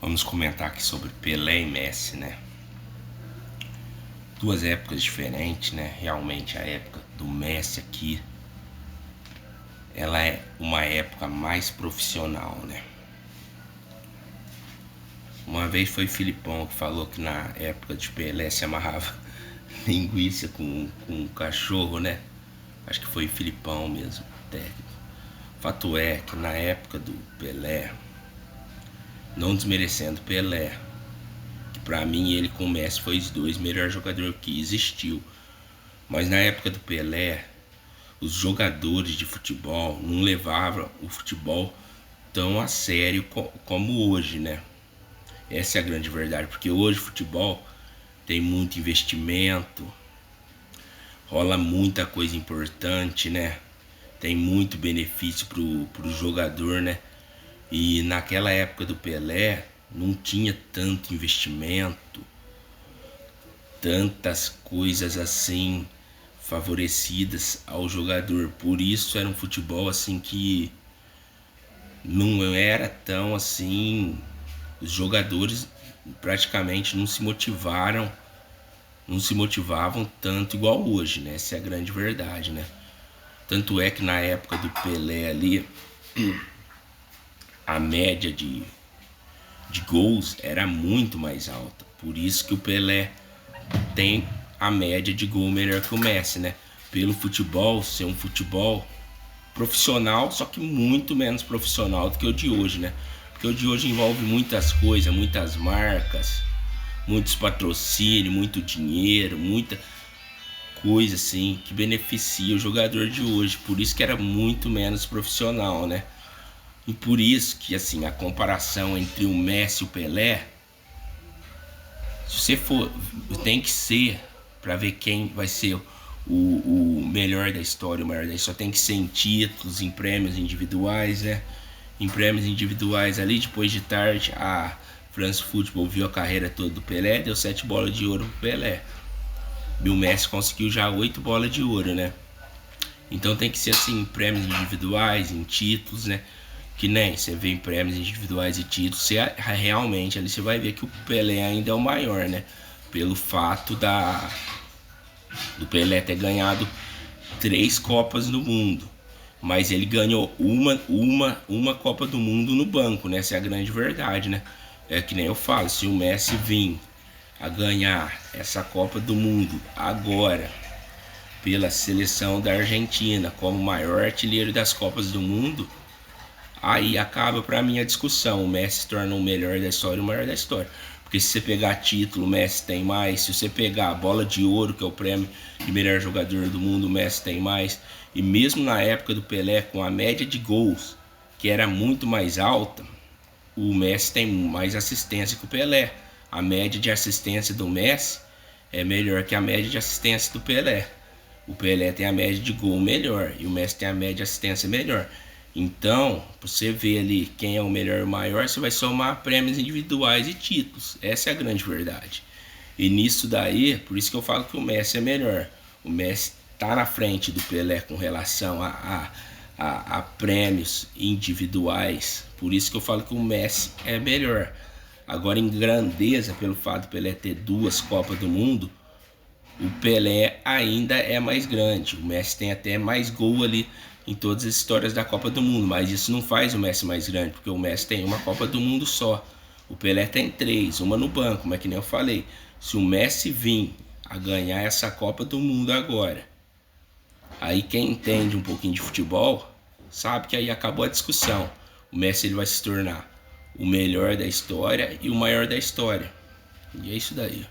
Vamos comentar aqui sobre Pelé e Messi, né? Duas épocas diferentes, né? Realmente a época do Messi aqui, ela é uma época mais profissional, né? Uma vez foi Filipão que falou que na época de Pelé se amarrava linguiça com um cachorro, né? Acho que foi Filipão mesmo, técnico. Fato é que na época do Pelé, não desmerecendo Pelé, que pra mim ele com o Messi foi os dois melhores jogadores que existiu. Mas na época do Pelé, os jogadores de futebol não levavam o futebol tão a sério como hoje, né? Essa é a grande verdade, porque hoje o futebol tem muito investimento, rola muita coisa importante, né? Tem muito benefício pro jogador, né? E naquela época do Pelé não tinha tanto investimento, tantas coisas assim favorecidas ao jogador. Por isso era um futebol assim que não era tão assim. Os jogadores praticamente não se motivavam tanto igual hoje, né? Essa é a grande verdade, né? Tanto é que na época do Pelé ali, a média de gols era muito mais alta. Por isso que o Pelé tem a média de gol melhor que o Messi, né? Pelo futebol ser um futebol profissional, só que muito menos profissional do que o de hoje, né? Porque o de hoje envolve muitas coisas, muitas marcas, muitos patrocínios, muito dinheiro, muita coisa assim que beneficia o jogador de hoje. Por isso que era muito menos profissional, né? E por isso que assim a comparação entre o Messi e o Pelé, se você for, tem que ser para ver quem vai ser o melhor da história, o maior da história, tem que ser em títulos, em prêmios individuais, né? Em prêmios individuais ali, depois de tarde, a France Football viu a carreira toda do Pelé, deu 7 bolas de ouro pro Pelé. E o Messi conseguiu já 8 bolas de ouro, né? Então tem que ser assim, em prêmios individuais, em títulos, né? Que nem você vê em prêmios individuais e títulos, você realmente ali você vai ver que o Pelé ainda é o maior, né? Pelo fato do Pelé ter ganhado 3 Copas do Mundo. Mas ele ganhou uma Copa do Mundo no banco, né? Essa é a grande verdade, né? É que nem eu falo, se o Messi vir a ganhar essa Copa do Mundo agora pela seleção da Argentina como maior artilheiro das Copas do Mundo, aí acaba pra mim a discussão. O Messi se torna o melhor da história e o maior da história. Porque se você pegar título, o Messi tem mais. Se você pegar a bola de ouro, que é o prêmio de melhor jogador do mundo, o Messi tem mais. E mesmo na época do Pelé, com a média de gols, que era muito mais alta, o Messi tem mais assistência que o Pelé. A média de assistência do Messi é melhor que a média de assistência do Pelé. O Pelé tem a média de gol melhor e o Messi tem a média de assistência melhor. Então, pra você ver ali quem é o melhor e o maior, você vai somar prêmios individuais e títulos. Essa é a grande verdade. E nisso daí, por isso que eu falo que o Messi é melhor. O Messi tá na frente do Pelé com relação a prêmios individuais. Por isso que eu falo que o Messi é melhor. Agora, em grandeza, pelo fato do Pelé ter 2 Copas do Mundo, o Pelé ainda é mais grande. O Messi tem até mais gol ali em todas as histórias da Copa do Mundo, mas isso não faz o Messi mais grande, porque o Messi tem uma Copa do Mundo só. O Pelé tem 3, uma no banco, mas que nem eu falei. Se o Messi vir a ganhar essa Copa do Mundo agora, aí quem entende um pouquinho de futebol sabe que aí acabou a discussão. O Messi ele vai se tornar o melhor da história e o maior da história. E é isso daí.